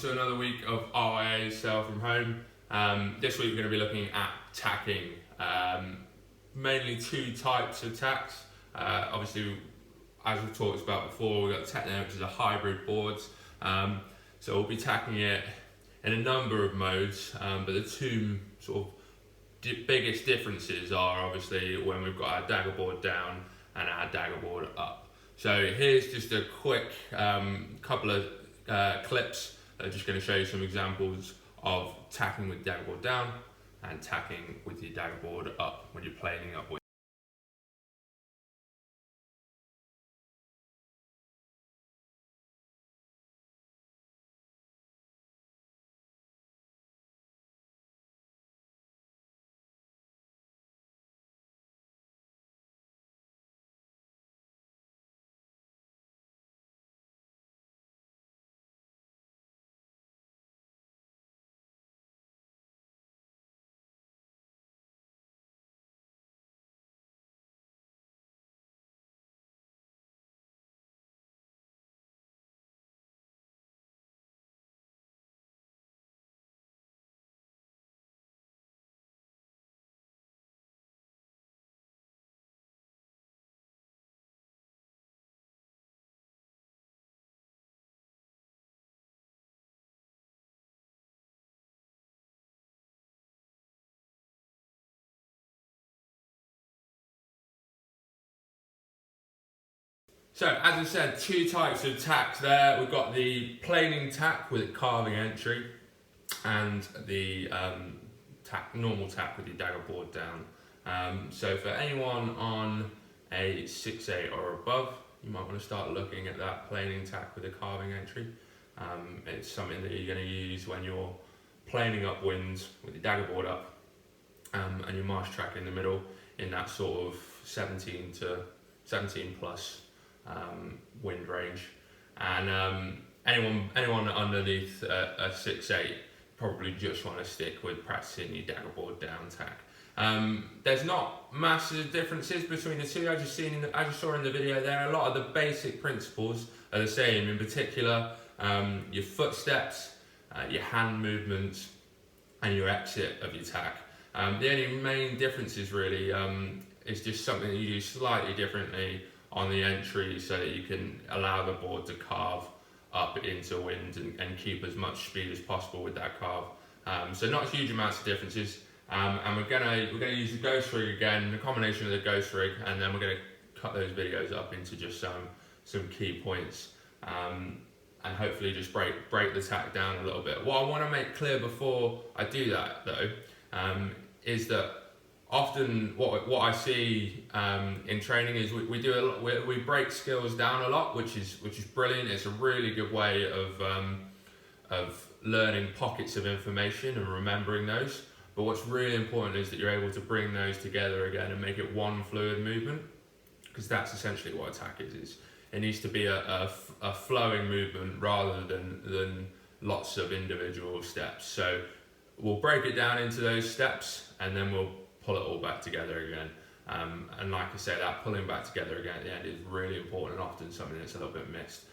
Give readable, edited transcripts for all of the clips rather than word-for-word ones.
to another week of RIA Sail from Home. This week we're going to be looking at tacking. Mainly two types of tacks. Obviously, as we've talked about before, we've got the Tacking, which is a hybrid boards. So we'll be tacking it in a number of modes, but the two sort of biggest differences are obviously when we've got our dagger board down and our dagger board up. So here's just a quick couple of clips that are just going to show you some examples of tacking with dagger board down and tacking with your dagger board up when you're planing upwind. So, as I said, two types of tacks there. We've got the planing tack with a carving entry and the normal tack with your dagger board down. So for anyone on a 6/8 or above, you might want to start looking at that planing tack with a carving entry. It's something that you're going to use when you're planing upwind with your dagger board up and your marsh track in the middle in that sort of 17 plus wind range, and anyone underneath a 6/8 probably just want to stick with practicing your dagger board down tack. There's not massive differences between the two. As you saw in the video there, a lot of the basic principles are the same. In particular, your footsteps, your hand movements, and your exit of your tack. The only main differences really is just something that you do slightly differently on the entry so that you can allow the board to carve up into wind and keep as much speed as possible with that carve. So not huge amounts of differences. And we're gonna use the ghost rig again, the combination of the ghost rig, and then we're gonna cut those videos up into just some key points, and hopefully just break the tack down a little bit. What I want to make clear before I do that though, is that often what I see in training is we break skills down a lot, which is brilliant. It's a really good way of learning pockets of information and remembering those. But what's really important is that you're able to bring those together again and make it one fluid movement, because that's essentially what a tack is. It needs to be a flowing movement rather than lots of individual steps. So we'll break it down into those steps and then we'll pull it all back together again. And like I say, that pulling back together again at the end is really important and often something that's a little bit missed.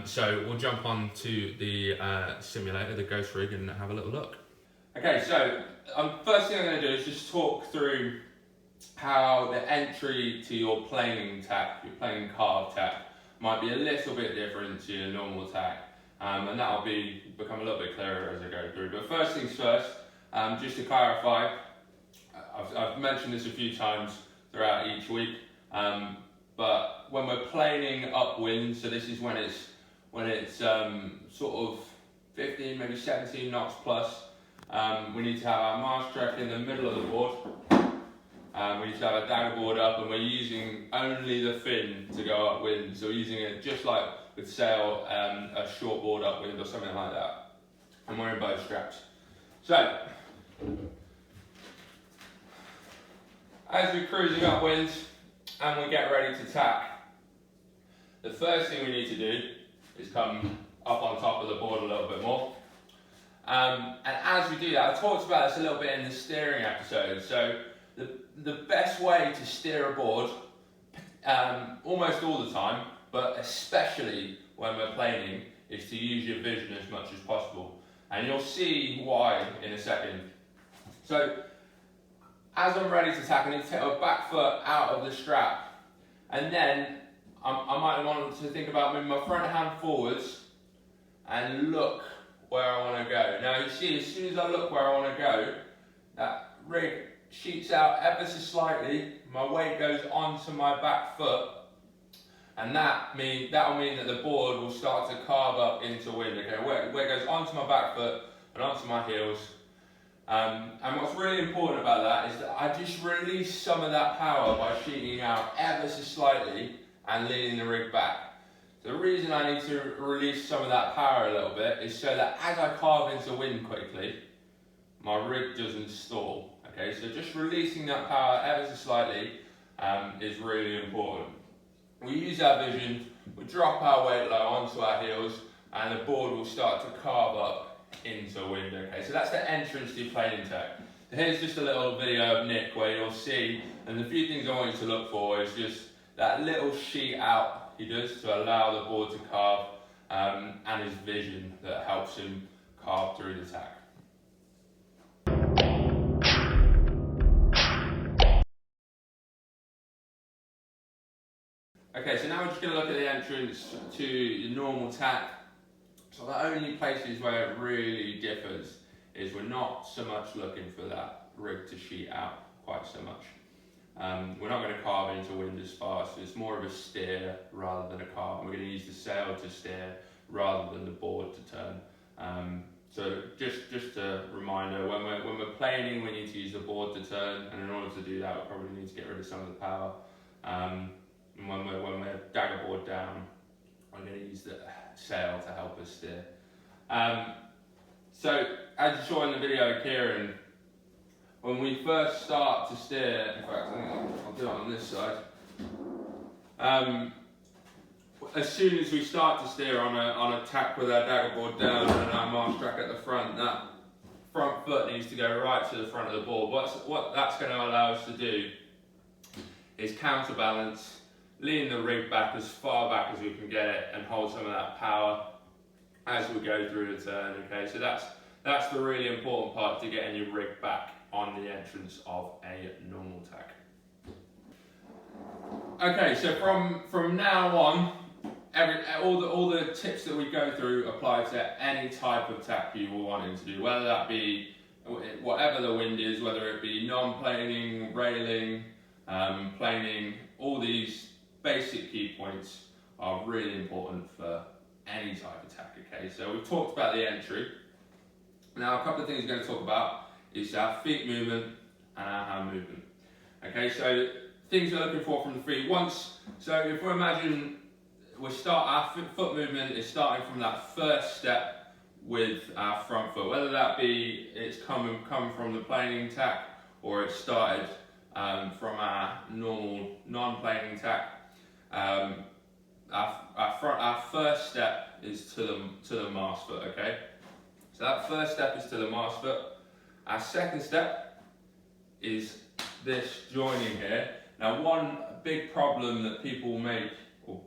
So we'll jump on to the simulator, the ghost rig, and have a little look. Okay, so first thing I'm going to do is just talk through how the entry to your planing tack, your planing carve tack, might be a little bit different to your normal tack. And that'll become a little bit clearer as I go through. But first things first, just to clarify, I've mentioned this a few times throughout each week, but when we're planing upwind, so this is when it's sort of 15, maybe 17 knots plus, we need to have our marsh track in the middle of the board. We need to have a dagger board up, and we're using only the fin to go upwind. So we're using it just like with sail, a short board upwind or something like that. And we're in both straps. So, as we're cruising upwind and we get ready to tack, the first thing we need to do is come up on top of the board a little bit more. And as we do that, I talked about this a little bit in the steering episode. So the best way to steer a board, almost all the time, but especially when we're planing, is to use your vision as much as possible. And you'll see why in a second. So, as I'm ready to tack, I need to take my back foot out of the strap. And then I might want to think about moving my front hand forwards and look where I want to go. Now you see, as soon as I look where I want to go, that rig sheets out ever so slightly, my weight goes onto my back foot, and that'll mean that the board will start to carve up into wind, okay? Where it goes onto my back foot and onto my heels. And what's really important about that is that I just release some of that power by sheeting out ever so slightly and leaning the rig back. The reason I need to release some of that power a little bit is so that as I carve into wind quickly, my rig doesn't stall. Okay, so just releasing that power ever so slightly is really important. We use our vision, we drop our weight low onto our heels, and the board will start to carve up into wind. Okay, so that's the entrance to planing tack. Here's just a little video of Nick where you'll see, and the few things I want you to look for is just that little sheet out he does to allow the board to carve, and his vision that helps him carve through the tack. Okay, so now we're just going to look at the entrance to the normal tack. So the only places where it really differs is we're not so much looking for that rig to sheet out quite so much. We're not going to carve into wind as fast. It's more of a steer rather than a carve. And we're going to use the sail to steer rather than the board to turn. So just a reminder, when we're planing, we need to use the board to turn, and in order to do that, we probably need to get rid of some of the power. And when we're dagger board down, I'm going to use the sail to help us steer. So as you saw in the video of Kieran, when we first start to steer, in fact I think I'll do it on this side. As soon as we start to steer on a tack with our dagger board down and our marsh track at the front, that front foot needs to go right to the front of the board. What that's going to allow us to do is counterbalance, lean the rig back as far back as we can get it, and hold some of that power as we go through the turn. Okay, so that's the really important part to getting your rig back on the entrance of a normal tack. Okay, so from now on, all the tips that we go through apply to any type of tack you will want to do, whether that be whatever the wind is, whether it be non-planing, railing, planing. All these basic key points are really important for any type of tack. Okay, so we've talked about the entry. Now a couple of things we're going to talk about is our feet movement and our hand movement. Okay, so things we're looking for from the feet. So if we imagine our foot movement is starting from that first step with our front foot, whether that be it's come from the planing tack or it started from our normal non-planing tack. Our first step is to the mast foot. Okay, so that first step is to the mast foot. Our second step is this joining here. Now, one big problem that people make, or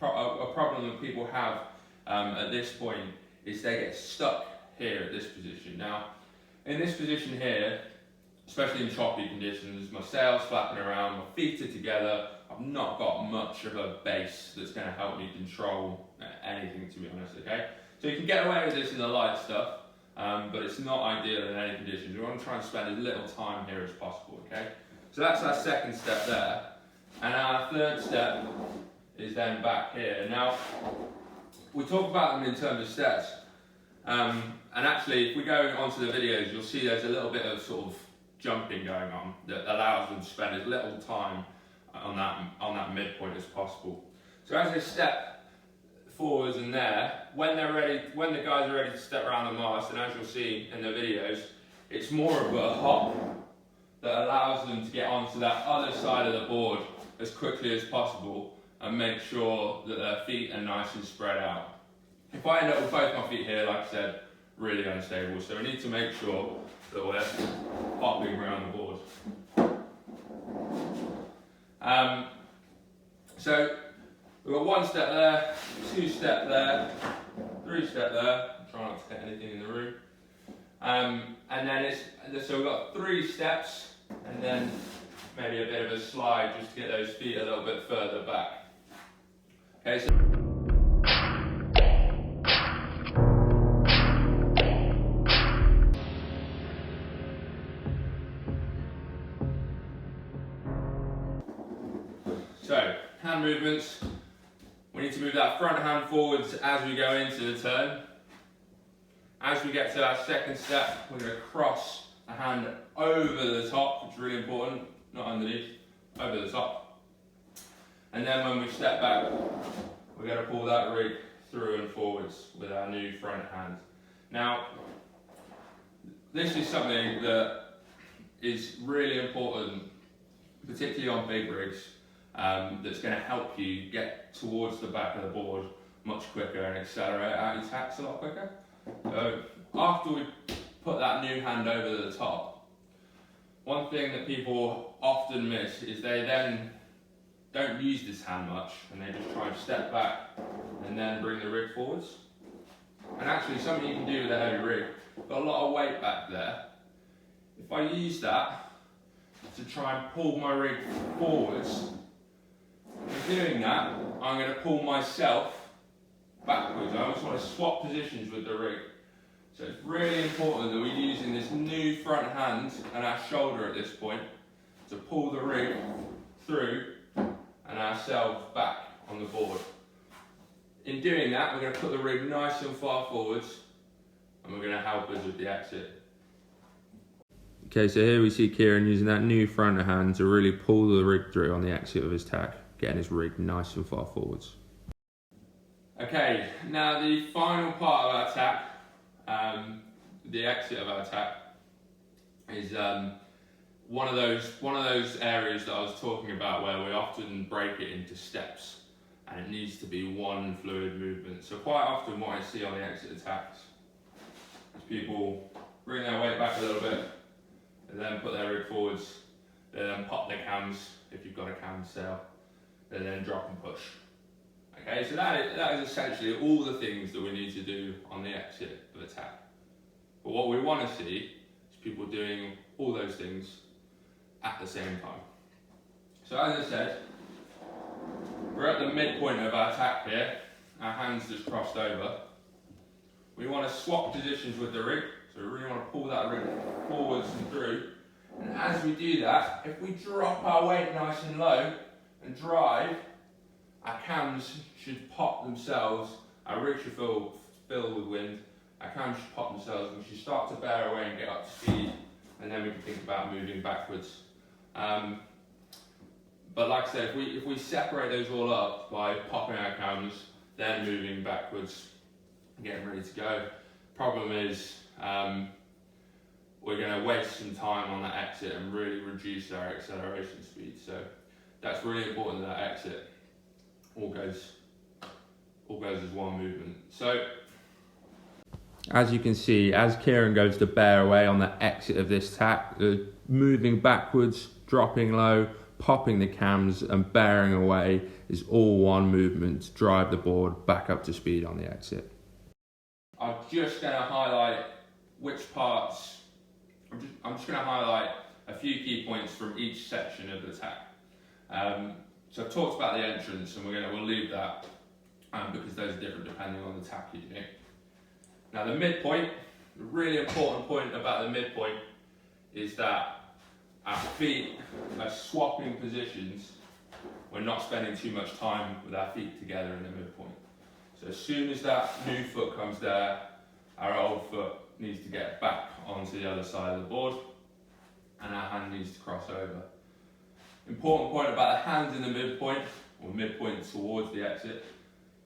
a problem that people have at this point, is they get stuck here at this position. Now, in this position here, especially in choppy conditions, my sail's flapping around, my feet are together, I've not got much of a base that's going to help me control anything, to be honest, okay? So you can get away with this in the light stuff, but it's not ideal in any conditions. We want to try and spend as little time here as possible, okay? So that's our second step there. And our third step is then back here. Now, we talk about them in terms of steps. And actually, if we go onto the videos, you'll see there's a little bit of sort of jumping going on that allows them to spend as little time on that midpoint as possible. So as they step forwards and there, when the guys are ready to step around the mast, and as you'll see in the videos, it's more of a hop that allows them to get onto that other side of the board as quickly as possible and make sure that their feet are nice and spread out. If I end up with both my feet here, like I said, really unstable, so we need to make sure that we're hopping around the board. So we've got one step there, two step there, 3-step there, try not to hit anything in the room. And then so we've got 3 steps, and then maybe a bit of a slide just to get those feet a little bit further back. Okay, so hand movements. We need to move that front hand forwards as we go into the turn. As we get to our second step, we're going to cross a hand over the top, which is really important, not underneath, over the top. And then when we step back, we're going to pull that rig through and forwards with our new front hand. Now, this is something that is really important, particularly on big rigs, that's going to help you get towards the back of the board much quicker and accelerate out your tacks a lot quicker. So after we put that new hand over the top, one thing that people often miss is they then don't use this hand much and they just try and step back and then bring the rig forwards. And actually something you can do with a heavy rig, got a lot of weight back there. If I use that to try and pull my rig forwards, in doing that, I'm going to pull myself backwards. I always want to swap positions with the rig. So it's really important that we're using this new front hand and our shoulder at this point to pull the rig through and ourselves back on the board. In doing that, we're going to put the rig nice and far forwards, and we're going to help us with the exit. Okay, so here we see Kieran using that new front hand to really pull the rig through on the exit of his tack, getting his rig nice and far forwards. Okay, now the final part of our tack, the exit of our tack, is one of those areas that I was talking about where we often break it into steps, and it needs to be one fluid movement. So quite often what I see on the exit attacks is people bring their weight back a little bit, and then put their rig forwards, they then pop their cams if you've got a cam sail, they then drop and push. Okay, so that is essentially all the things that we need to do on the exit of a tack. But what we want to see is people doing all those things at the same time. So as I said, we're at the midpoint of our tack here, our hands just crossed over. We want to swap positions with the rig, so we really want to pull that rig forwards and through. And as we do that, if we drop our weight nice and low and drive, our cams should pop themselves, our rig should fill with wind, our cams should pop themselves, and we should start to bear away and get up to speed, and then we can think about moving backwards. But like I said, if we separate those all up by popping our cams, then moving backwards, and getting ready to go, problem is we're going to waste some time on that exit and really reduce our acceleration speed. So that's really important, that exit all goes as one movement. So as you can see, as Kieran goes to bear away on the exit of this tack, moving backwards, dropping low, popping the cams and bearing away is all one movement to drive the board back up to speed on the exit. I'm just going to highlight which parts, I'm just going to highlight a few key points from each section of the tack. So I've talked about the entrance, and we'll leave that because those are different depending on the tack you do. Now the midpoint, the really important point about the midpoint is that our feet are swapping positions. We're not spending too much time with our feet together in the midpoint. So as soon as that new foot comes there, our old foot needs to get back onto the other side of the board, and our hand needs to cross over. Important point about the hands in the midpoint, or midpoint towards the exit,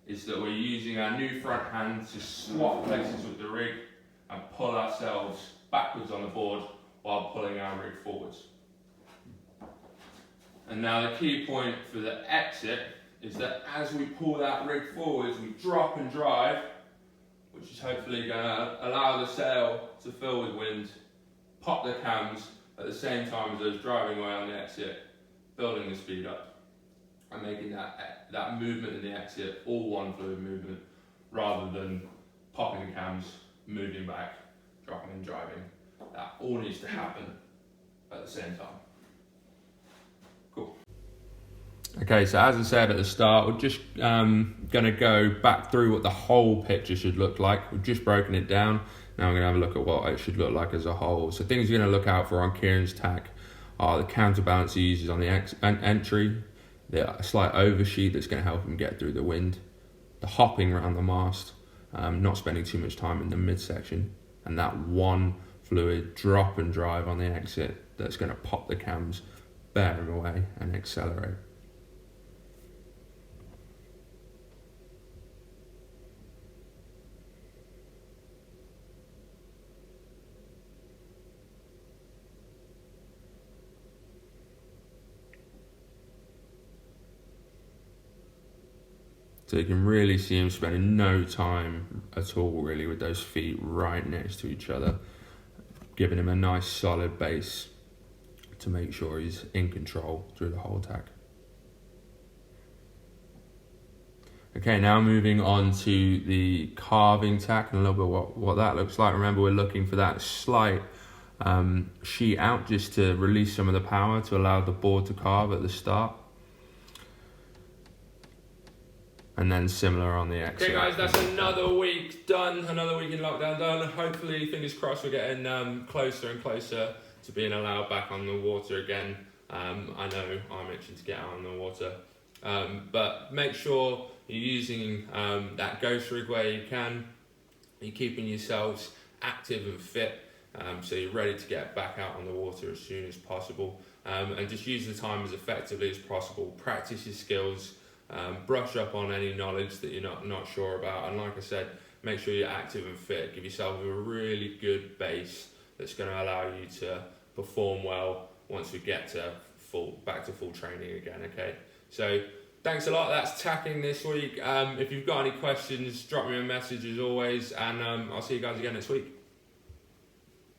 is that we're using our new front hand to swap places with the rig and pull ourselves backwards on the board while pulling our rig forwards. And now the key point for the exit is that as we pull that rig forwards, we drop and drive, which is hopefully going to allow the sail to fill with wind, pop the cams at the same time as those driving away on the exit, building the speed up and making that movement in the exit all one fluid movement rather than popping the cams, moving back, dropping and driving. That all needs to happen at the same time. Cool. Okay, so as I said at the start, we're just going to go back through what the whole picture should look like. We've just broken it down. Now we're going to have a look at what it should look like as a whole. So things you're going to look out for on Kieran's tack are the counterbalance he uses on the entry, the slight oversheet that's going to help him get through the wind, the hopping around the mast, not spending too much time in the midsection, and that one fluid drop and drive on the exit that's going to pop the cams, bear him away and accelerate. So you can really see him spending no time at all really with those feet right next to each other, giving him a nice solid base to make sure he's in control through the whole tack. Okay, now moving on to the carving tack and a little bit what that looks like. Remember, we're looking for that slight sheet out just to release some of the power to allow the board to carve at the start. And then similar on the exit. Okay guys, that's another week done, another week in lockdown done. Hopefully, fingers crossed, we're getting closer and closer to being allowed back on the water again. I know I'm itching to get out on the water. But make sure you're using that ghost rig where you can. You're keeping yourselves active and fit, so you're ready to get back out on the water as soon as possible. And just use the time as effectively as possible. Practice your skills. Brush up on any knowledge that you're not sure about, and like I said, make sure you're active and fit. Give yourself a really good base that's going to allow you to perform well once we get to back to full training again. Okay, so thanks a lot. That's tacking this week. If you've got any questions, drop me a message as always, and I'll see you guys again next week.